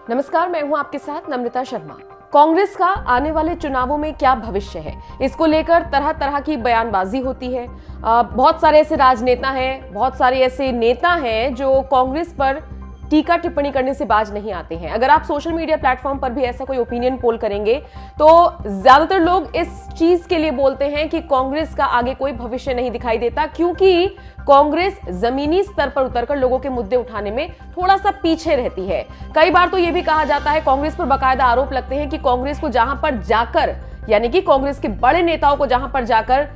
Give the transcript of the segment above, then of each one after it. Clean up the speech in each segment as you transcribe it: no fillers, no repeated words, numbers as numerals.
नमस्कार, मैं हूं आपके साथ नम्रता शर्मा। कांग्रेस का आने वाले चुनावों में क्या भविष्य है, इसको लेकर तरह तरह की बयानबाजी होती है। बहुत सारे ऐसे राजनेता हैं, बहुत सारे ऐसे नेता हैं जो कांग्रेस पर टीका टिप्पणी करने से बाज नहीं आते हैं। अगर आप सोशल मीडिया प्लेटफॉर्म पर भी ऐसा कोई ओपिनियन पोल करेंगे तो ज्यादातर लोग इस चीज के लिए बोलते हैं कि कांग्रेस का आगे कोई भविष्य नहीं दिखाई देता, क्योंकि कांग्रेस जमीनी स्तर पर उतरकर लोगों के मुद्दे उठाने में थोड़ा सा पीछे रहती है। कई बार तो यह भी कहा जाता है, कांग्रेस पर बाकायदा आरोप लगते हैं कि कांग्रेस को जहां पर जाकर, यानी कि कांग्रेस के बड़े नेताओं को जहां पर जाकर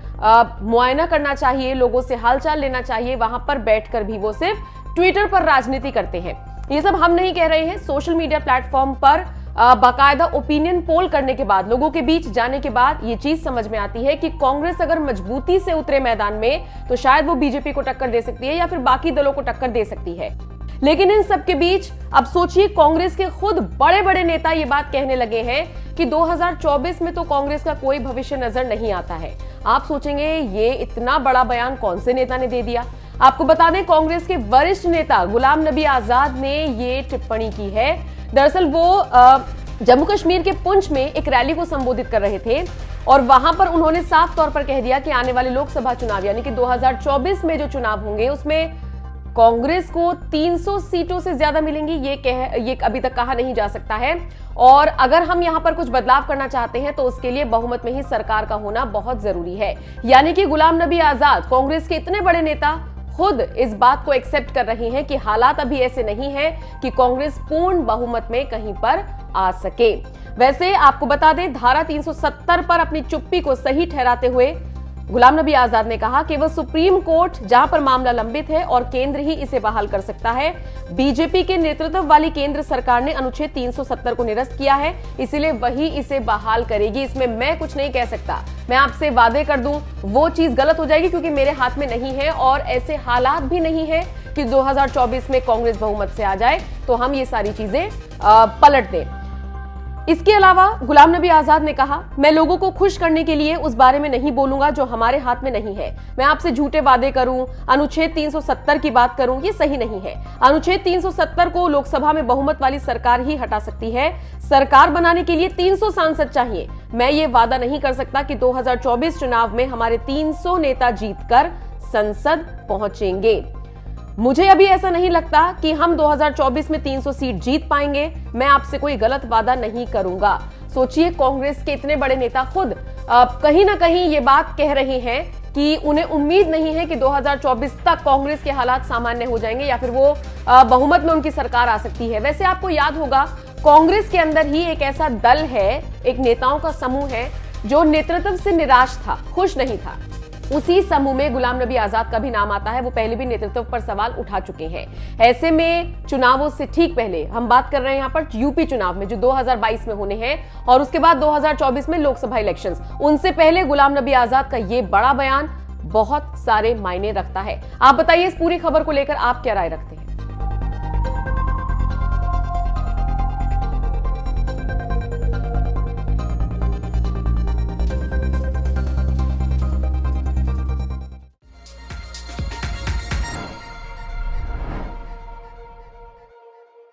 मुआयना करना चाहिए, लोगों से हालचाल लेना चाहिए, वहां पर बैठकर भी वो सिर्फ ट्विटर पर राजनीति करते हैं। ये सब हम नहीं कह रहे हैं, सोशल मीडिया प्लेटफॉर्म पर बाकायदा ओपिनियन पोल करने के बाद, लोगों के बीच जाने के बाद ये चीज समझ में आती है कि कांग्रेस अगर मजबूती से उतरे मैदान में तो शायद वो बीजेपी को टक्कर दे सकती है या फिर बाकी दलों को टक्कर दे सकती है। लेकिन इन सब के बीच अब सोचिए, कांग्रेस के खुद बड़े बड़े नेता ये बात कहने लगे हैं कि 2024 में तो कांग्रेस का कोई भविष्य नजर नहीं आता है। आप सोचेंगे ये इतना बड़ा बयान कौन से नेता ने दे दिया। आपको बता दें, कांग्रेस के वरिष्ठ नेता गुलाम नबी आजाद ने ये टिप्पणी की है। दरअसल वो जम्मू कश्मीर के पुंछ में एक रैली को संबोधित कर रहे थे और वहां पर उन्होंने साफ तौर पर कह दिया कि आने वाले लोकसभा चुनाव यानी कि 2024 में जो चुनाव होंगे उसमें कांग्रेस को 300 सीटों से ज्यादा मिलेंगी। ये अभी तक कहा नहीं जा सकता है और अगर हम यहां पर कुछ बदलाव करना चाहते हैं तो उसके लिए बहुमत में ही सरकार का होना बहुत जरूरी है। यानी कि गुलाम नबी आजाद, कांग्रेस के इतने बड़े नेता, खुद इस बात को एक्सेप्ट कर रही हैं कि हालात अभी ऐसे नहीं हैं कि कांग्रेस पूर्ण बहुमत में कहीं पर आ सके। वैसे आपको बता दें, धारा 370 पर अपनी चुप्पी को सही ठहराते हुए गुलाम नबी आजाद ने कहा कि वह सुप्रीम कोर्ट जहां पर मामला लंबित है और केंद्र ही इसे बहाल कर सकता है। बीजेपी के नेतृत्व वाली केंद्र सरकार ने अनुच्छेद 370 को निरस्त किया है, इसीलिए वही इसे बहाल करेगी। इसमें मैं कुछ नहीं कह सकता। मैं आपसे वादे कर दूं वो चीज गलत हो जाएगी, क्योंकि मेरे हाथ में नहीं है और ऐसे हालात भी नहीं है कि 2024 में कांग्रेस बहुमत से आ जाए तो हम ये सारी चीजें पलट दें। इसके अलावा गुलाम नबी आजाद ने कहा, मैं लोगों को खुश करने के लिए उस बारे में नहीं बोलूंगा जो हमारे हाथ में नहीं है। मैं आपसे झूठे वादे करूं, अनुच्छेद 370 की बात करूं, ये सही नहीं है। अनुच्छेद 370 को लोकसभा में बहुमत वाली सरकार ही हटा सकती है। सरकार बनाने के लिए 300 सांसद चाहिए। मैं ये वादा नहीं कर सकता कि 2024 चुनाव में हमारे 300 नेता जीतकर संसद पहुंचेंगे। मुझे अभी ऐसा नहीं लगता कि हम 2024 में 300 सीट जीत पाएंगे। मैं आपसे कोई गलत वादा नहीं करूंगा। सोचिए, कांग्रेस के इतने बड़े नेता खुद कहीं ना कहीं ये बात कह रहे हैं कि उन्हें उम्मीद नहीं है कि 2024 तक कांग्रेस के हालात सामान्य हो जाएंगे या फिर वो बहुमत में उनकी सरकार आ सकती है। वैसे आपको याद होगा, कांग्रेस के अंदर ही एक ऐसा दल है, एक नेताओं का समूह है जो नेतृत्व से निराश था, खुश नहीं था। उसी समूह में गुलाम नबी आजाद का भी नाम आता है। वो पहले भी नेतृत्व पर सवाल उठा चुके हैं। ऐसे में चुनावों से ठीक पहले हम बात कर रहे हैं यहाँ पर यूपी चुनाव में जो 2022 में होने हैं और उसके बाद 2024 में लोकसभा इलेक्शंस, उनसे पहले गुलाम नबी आजाद का ये बड़ा बयान बहुत सारे मायने रखता है। आप बताइए, इस पूरी खबर को लेकर आप क्या राय रखते हैं?